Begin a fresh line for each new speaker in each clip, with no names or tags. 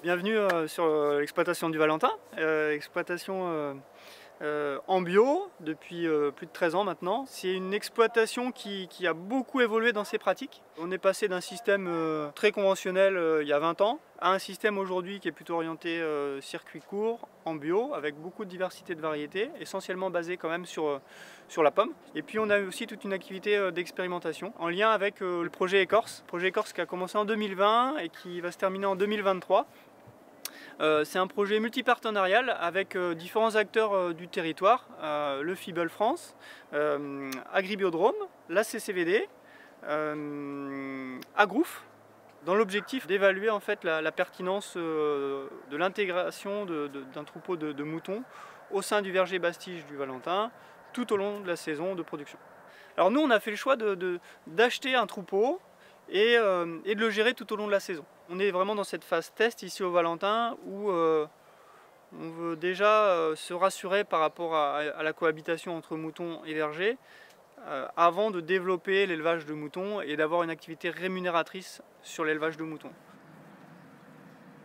Bienvenue sur l'exploitation du Valentin, exploitation en bio depuis plus de 13 ans maintenant. C'est une exploitation qui a beaucoup évolué dans ses pratiques. On est passé d'un système très conventionnel il y a 20 ans à un système aujourd'hui qui est plutôt orienté circuit court, en bio, avec beaucoup de diversité de variétés, essentiellement basé quand même sur la pomme. Et puis on a aussi toute une activité d'expérimentation en lien avec le projet Écorce. Projet Écorce qui a commencé en 2020 et qui va se terminer en 2023. C'est un projet multipartenarial avec différents acteurs du territoire, le FIBEL France, Agribiodrome, la CCVD, Agrouf, dans l'objectif d'évaluer en fait la pertinence de l'intégration d'un troupeau de moutons au sein du verger Bastige du Valentin tout au long de la saison de production. Alors nous on a fait le choix d'acheter un troupeau et de le gérer tout au long de la saison. On est vraiment dans cette phase test ici au Valentin où on veut déjà se rassurer par rapport à la cohabitation entre moutons et vergers avant de développer l'élevage de moutons et d'avoir une activité rémunératrice sur l'élevage de moutons.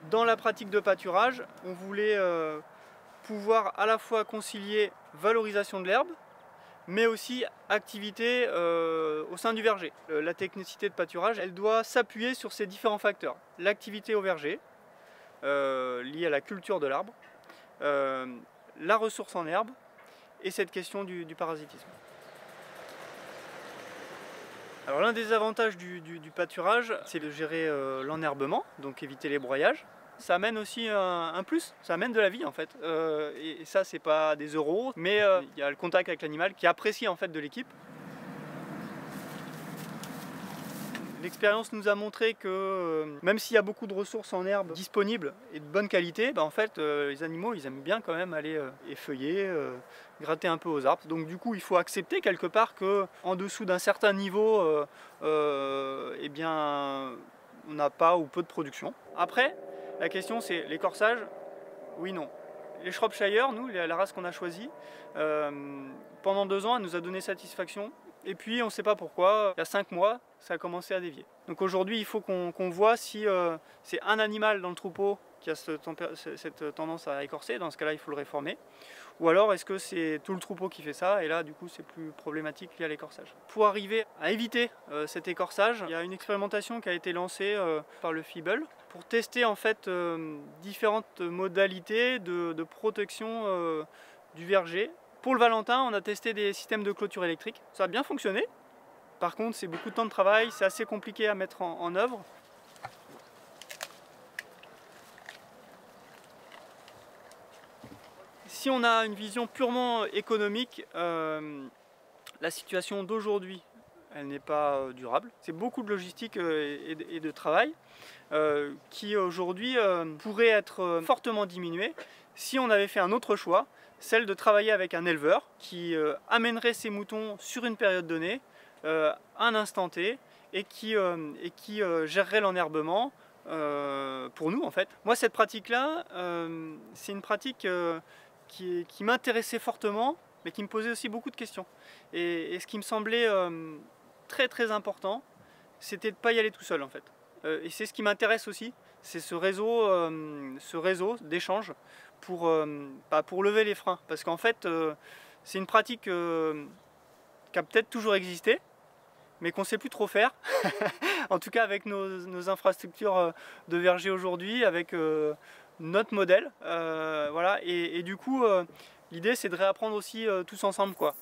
Dans la pratique de pâturage, on voulait pouvoir à la fois concilier valorisation de l'herbe, mais aussi activité au sein du verger. La technicité de pâturage, elle doit s'appuyer sur ces différents facteurs. L'activité au verger, liée à la culture de l'arbre, la ressource en herbe et cette question du parasitisme. Alors l'un des avantages du pâturage, c'est de gérer l'enherbement, donc éviter les broyages. Ça amène aussi un plus, ça amène de la vie en fait. Et ça, c'est pas des euros, mais il y a le contact avec l'animal qui apprécie en fait de l'équipe. L'expérience nous a montré que même s'il y a beaucoup de ressources en herbe disponibles et de bonne qualité, en fait les animaux ils aiment bien quand même aller effeuiller, gratter un peu aux arbres. Donc du coup il faut accepter quelque part que en dessous d'un certain niveau, eh bien on n'a pas ou peu de production. Après, la question c'est l'écorçage, oui, non. Les Shropshire, nous, la race qu'on a choisie, pendant 2 ans, elle nous a donné satisfaction. Et puis, on ne sait pas pourquoi, il y a 5 mois, ça a commencé à dévier. Donc aujourd'hui, il faut qu'on voit si c'est un animal dans le troupeau qui a cette tendance à écorcer. Dans ce cas-là, il faut le réformer. Ou alors, est-ce que c'est tout le troupeau qui fait ça? Et là, du coup, c'est plus problématique lié à l'écorçage. Pour arriver à éviter cet écorçage, il y a une expérimentation qui a été lancée par le FIBEL pour tester en fait différentes modalités de protection du verger. Pour le Valentin, on a testé des systèmes de clôture électrique. Ça a bien fonctionné. Par contre, c'est beaucoup de temps de travail, c'est assez compliqué à mettre en œuvre. Si on a une vision purement économique, la situation d'aujourd'hui, elle n'est pas durable. C'est beaucoup de logistique et de travail qui aujourd'hui pourrait être fortement diminué si on avait fait un autre choix, celle de travailler avec un éleveur qui amènerait ses moutons sur une période donnée, un instant T, et qui gérerait l'enherbement pour nous en fait. Moi cette pratique-là, c'est une pratique qui m'intéressait fortement, mais qui me posait aussi beaucoup de questions. Et ce qui me semblait très important, c'était de ne pas y aller tout seul en fait. Et c'est ce qui m'intéresse aussi, c'est ce réseau d'échange pour lever les freins. Parce qu'en fait, c'est une pratique qui a peut-être toujours existé, mais qu'on ne sait plus trop faire. En tout cas avec nos infrastructures de verger aujourd'hui, avec notre modèle. Voilà. Et du coup, l'idée c'est de réapprendre aussi tous ensemble, quoi.